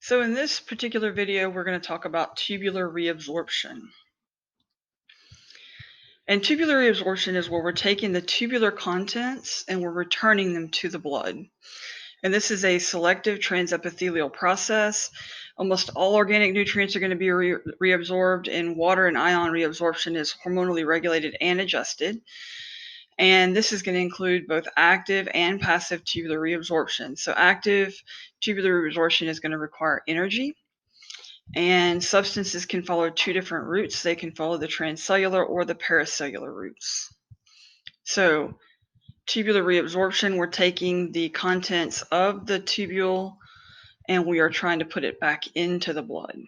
So in this particular video, we're going to talk about tubular reabsorption. And tubular reabsorption is where we're taking the tubular contents and we're returning them to the blood. And this is a selective transepithelial process. Almost all organic nutrients are going to be reabsorbed, and water and ion reabsorption is hormonally regulated and adjusted. And this is going to include both active and passive tubular reabsorption. So active tubular reabsorption is going to require energy. And substances can follow two different routes. They can follow the transcellular or the paracellular routes. So tubular reabsorption, we're taking the contents of the tubule and we are trying to put it back into the blood.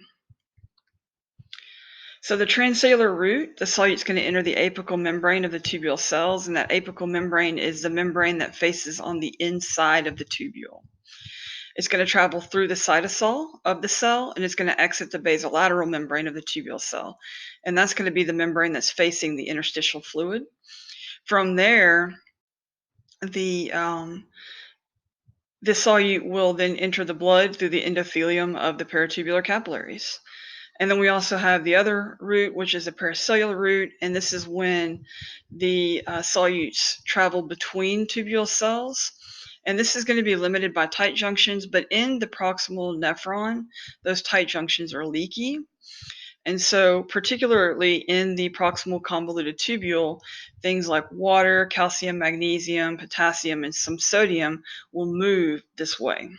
So the transcellular route, the solute's going to enter the apical membrane of the tubule cells, and that apical membrane is the membrane that faces on the inside of the tubule. It's going to travel through the cytosol of the cell, and it's going to exit the basolateral membrane of the tubule cell. And that's going to be the membrane that's facing the interstitial fluid. From there, the solute will then enter the blood through the endothelium of the peritubular capillaries. And then we also have the other route, which is a paracellular route, and this is when the solutes travel between tubule cells. And this is going to be limited by tight junctions, but in the proximal nephron, those tight junctions are leaky. And so particularly in the proximal convoluted tubule, things like water, calcium, magnesium, potassium, and some sodium will move this way.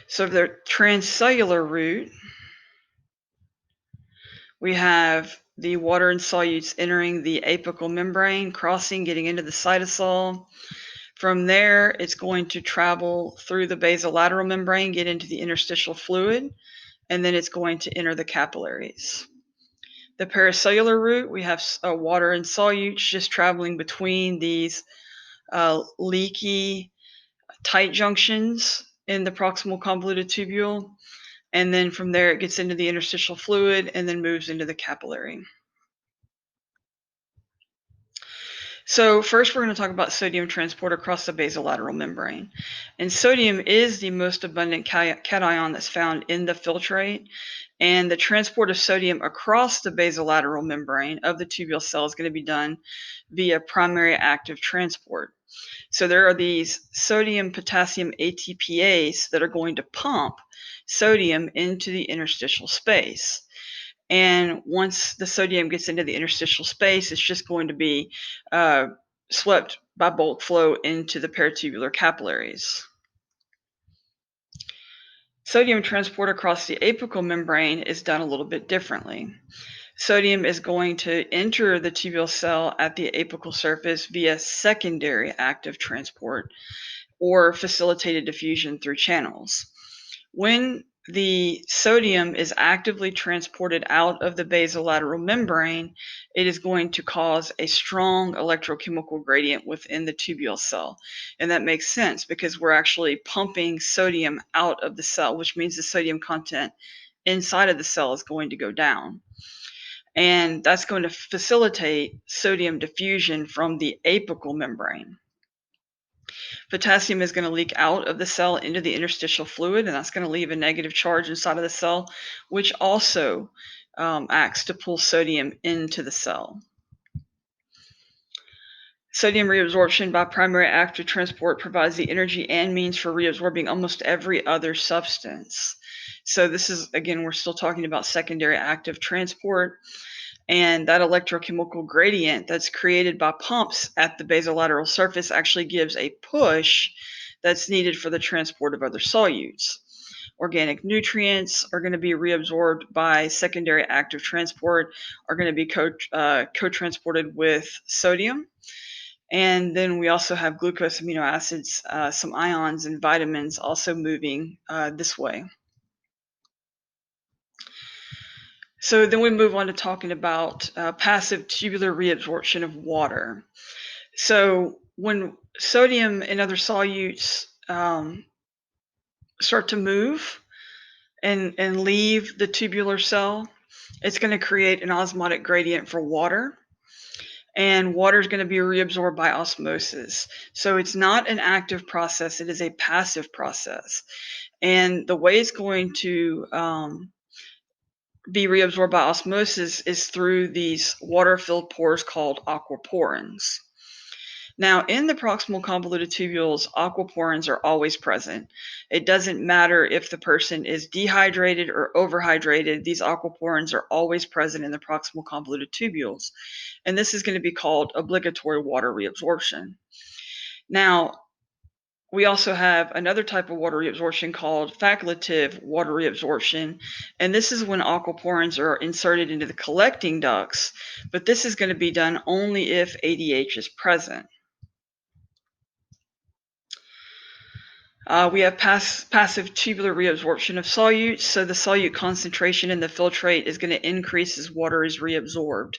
So the transcellular route, we have the water and solutes entering the apical membrane, crossing, getting into the cytosol. From there, it's going to travel through the basolateral membrane, get into the interstitial fluid, and then it's going to enter the capillaries. The paracellular route, we have water and solutes just traveling between these leaky, tight junctions in the proximal convoluted tubule. And then from there, it gets into the interstitial fluid and then moves into the capillary. So first, we're going to talk about sodium transport across the basolateral membrane. And sodium is the most abundant cation that's found in the filtrate. And the transport of sodium across the basolateral membrane of the tubule cell is going to be done via primary active transport. So there are these sodium potassium ATPase that are going to pump sodium into the interstitial space. And once the sodium gets into the interstitial space, it's just going to be swept by bulk flow into the peritubular capillaries. Sodium transport across the apical membrane is done a little bit differently. Sodium is going to enter the tubule cell at the apical surface via secondary active transport or facilitated diffusion through channels. When the sodium is actively transported out of the basolateral membrane, it is going to cause a strong electrochemical gradient within the tubule cell. And that makes sense because we're actually pumping sodium out of the cell, which means the sodium content inside of the cell is going to go down. And that's going to facilitate sodium diffusion from the apical membrane. Potassium is going to leak out of the cell into the interstitial fluid, and that's going to leave a negative charge inside of the cell, which also acts to pull sodium into the cell. Sodium reabsorption by primary active transport provides the energy and means for reabsorbing almost every other substance. So this is, again, we're still talking about secondary active transport. And that electrochemical gradient that's created by pumps at the basolateral surface actually gives a push that's needed for the transport of other solutes. Organic nutrients are going to be reabsorbed by secondary active transport, are going to be co-transported with sodium. And then we also have glucose, amino acids, some ions, and vitamins also moving this way. So then we move on to talking about passive tubular reabsorption of water. So when sodium and other solutes start to move and leave the tubular cell, it's going to create an osmotic gradient for water. and water is going to be reabsorbed by osmosis. So it's not an active process, it is a passive process. And the way it's going to be reabsorbed by osmosis is through these water-filled pores called aquaporins. Now, in the proximal convoluted tubules, aquaporins are always present. It doesn't matter if the person is dehydrated or overhydrated, these aquaporins are always present in the proximal convoluted tubules. And this is going to be called obligatory water reabsorption. Now, we also have another type of water reabsorption called facultative water reabsorption, and this is when aquaporins are inserted into the collecting ducts, but this is going to be done only if ADH is present. We have passive tubular reabsorption of solutes, so the solute concentration in the filtrate is going to increase as water is reabsorbed,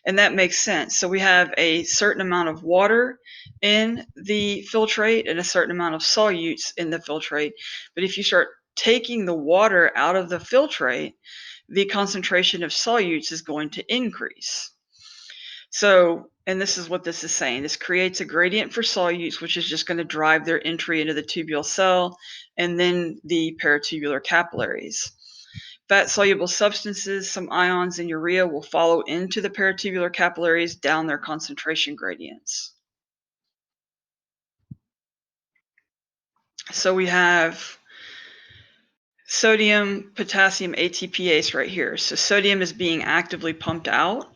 and that makes sense. So we have a certain amount of water in the filtrate and a certain amount of solutes in the filtrate, but if you start taking the water out of the filtrate, the concentration of solutes is going to increase. So, and this is what this is saying. This creates a gradient for solutes, which is just going to drive their entry into the tubule cell and then the paratubular capillaries. Fat-soluble substances, some ions and urea will follow into the paratubular capillaries down their concentration gradients. So we have sodium, potassium ATPase right here. So sodium is being actively pumped out.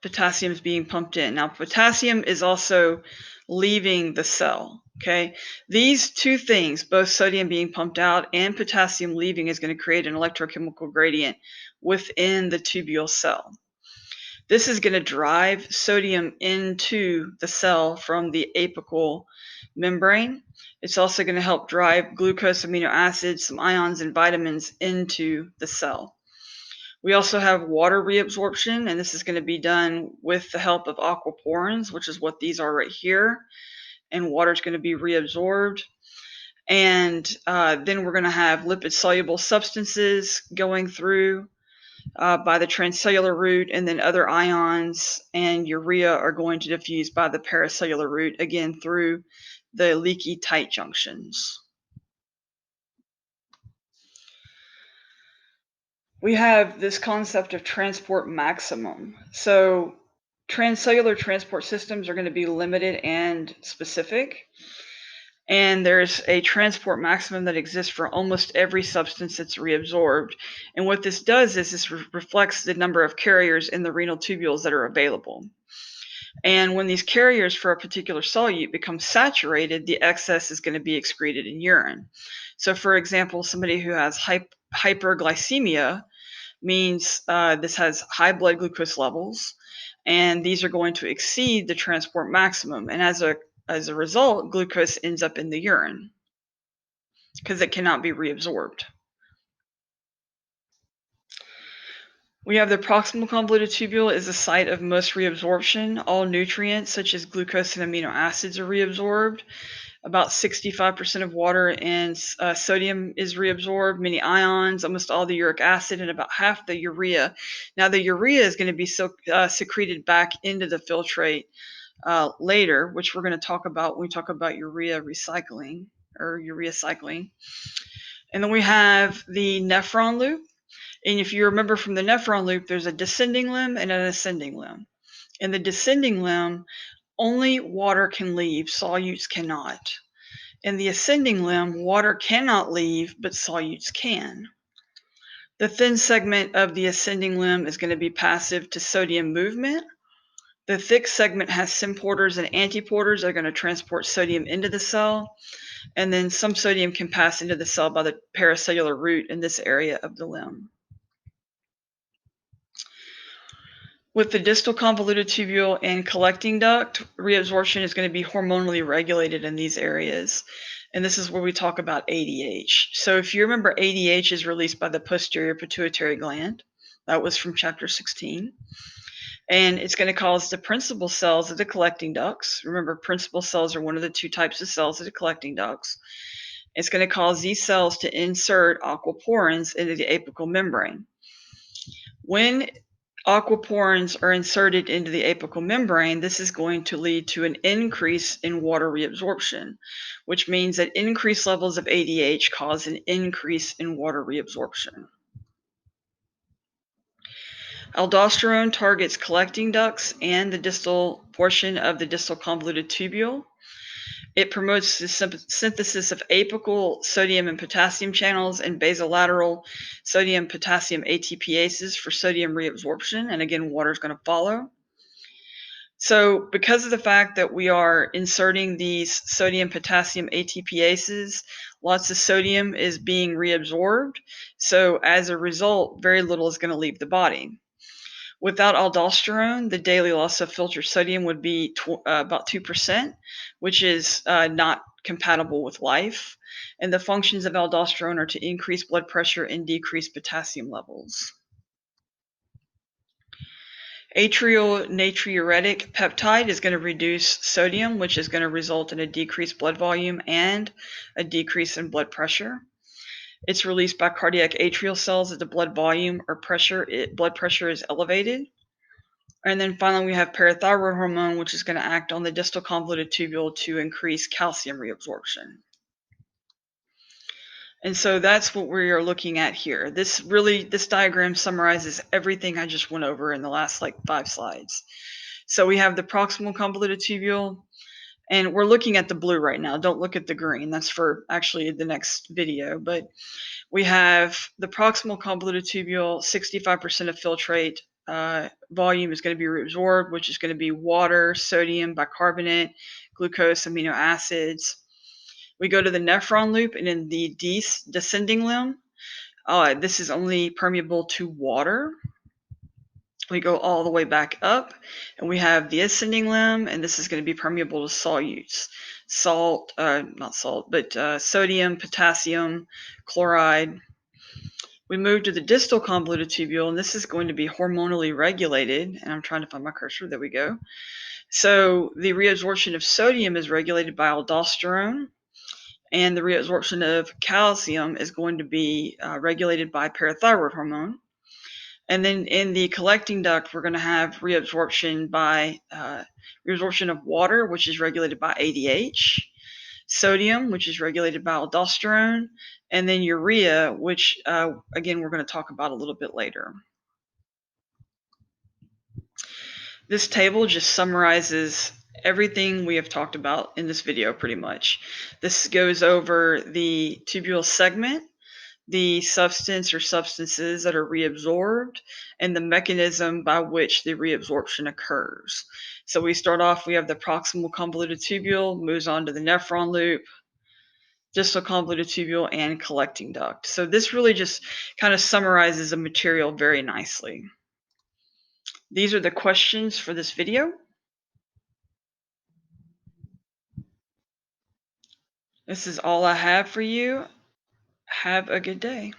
Potassium is being pumped in. Now, potassium is also leaving the cell, okay? These two things, both sodium being pumped out and potassium leaving, is going to create an electrochemical gradient within the tubule cell. This is going to drive sodium into the cell from the apical membrane. It's also going to help drive glucose, amino acids, some ions, and vitamins into the cell. We also have water reabsorption, and this is going to be done with the help of aquaporins, which is what these are right here. And water is going to be reabsorbed. And then we're going to have lipid-soluble substances going through by the transcellular route, and then other ions and urea are going to diffuse by the paracellular route, again through the leaky tight junctions. We have this concept of transport maximum. So transcellular transport systems are going to be limited and specific. And there's a transport maximum that exists for almost every substance that's reabsorbed. And what this does is this reflects the number of carriers in the renal tubules that are available. And when these carriers for a particular solute become saturated, the excess is going to be excreted in urine. So for example, somebody who has hyperglycemia means this has high blood glucose levels, and these are going to exceed the transport maximum. And as a result, glucose ends up in the urine because it cannot be reabsorbed. We have the proximal convoluted tubule is the site of most reabsorption. All nutrients such as glucose and amino acids are reabsorbed. About 65% of water and sodium is reabsorbed, many ions, almost all the uric acid, and about half the urea. Now the urea is going to be secreted back into the filtrate later, which we're going to talk about when we talk about urea recycling or urea cycling. And then we have the nephron loop. And if you remember from the nephron loop, there's a descending limb and an ascending limb. In the descending limb, only water can leave, solutes cannot. In the ascending limb, water cannot leave, but solutes can. The thin segment of the ascending limb is going to be passive to sodium movement. The thick segment has symporters and antiporters that are going to transport sodium into the cell. And then some sodium can pass into the cell by the paracellular route in this area of the limb. With the distal convoluted tubule and collecting duct, reabsorption is going to be hormonally regulated in these areas. And this is where we talk about ADH. So if you remember, ADH is released by the posterior pituitary gland. That was from chapter 16. And it's going to cause the principal cells of the collecting ducts. Remember, principal cells are one of the two types of cells of the collecting ducts. It's going to cause these cells to insert aquaporins into the apical membrane. When aquaporins are inserted into the apical membrane, this is going to lead to an increase in water reabsorption, which means that increased levels of ADH cause an increase in water reabsorption. Aldosterone targets collecting ducts and the distal portion of the distal convoluted tubule. It promotes the synthesis of apical sodium and potassium channels and basolateral sodium-potassium ATPases for sodium reabsorption. And again, water is going to follow. So because of the fact that we are inserting these sodium-potassium ATPases, lots of sodium is being reabsorbed. So as a result, very little is going to leave the body. Without aldosterone, the daily loss of filtered sodium would be about 2%, which is not compatible with life. And the functions of aldosterone are to increase blood pressure and decrease potassium levels. Atrial natriuretic peptide is going to reduce sodium, which is going to result in a decreased blood volume and a decrease in blood pressure. It's released by cardiac atrial cells at the blood volume or blood pressure is elevated. And then finally, we have parathyroid hormone, which is going to act on the distal convoluted tubule to increase calcium reabsorption. And so that's what we are looking at here. This diagram summarizes everything I just went over in the last 5 slides. So we have the proximal convoluted tubule, and we're looking at the blue right now. Don't look at the green. That's for actually the next video. But we have the proximal convoluted tubule, 65% of filtrate volume is going to be reabsorbed, which is going to be water, sodium, bicarbonate, glucose, amino acids. We go to the nephron loop, and in the descending limb, this is only permeable to water. We go all the way back up, and we have the ascending limb, and this is going to be permeable to solutes. Sodium, potassium, chloride. We move to the distal convoluted tubule, and this is going to be hormonally regulated. And I'm trying to find my cursor. There we go. So the reabsorption of sodium is regulated by aldosterone, and the reabsorption of calcium is going to be regulated by parathyroid hormone. And then in the collecting duct, we're going to have reabsorption of water, which is regulated by ADH, sodium, which is regulated by aldosterone, and then urea, which, again, we're going to talk about a little bit later. This table just summarizes everything we have talked about in this video pretty much. This goes over the tubule segment, the substance or substances that are reabsorbed, and the mechanism by which the reabsorption occurs. So we start off, we have the proximal convoluted tubule, moves on to the nephron loop, distal convoluted tubule, and collecting duct. So this really just kind of summarizes the material very nicely. These are the questions for this video. This is all I have for you. Have a good day.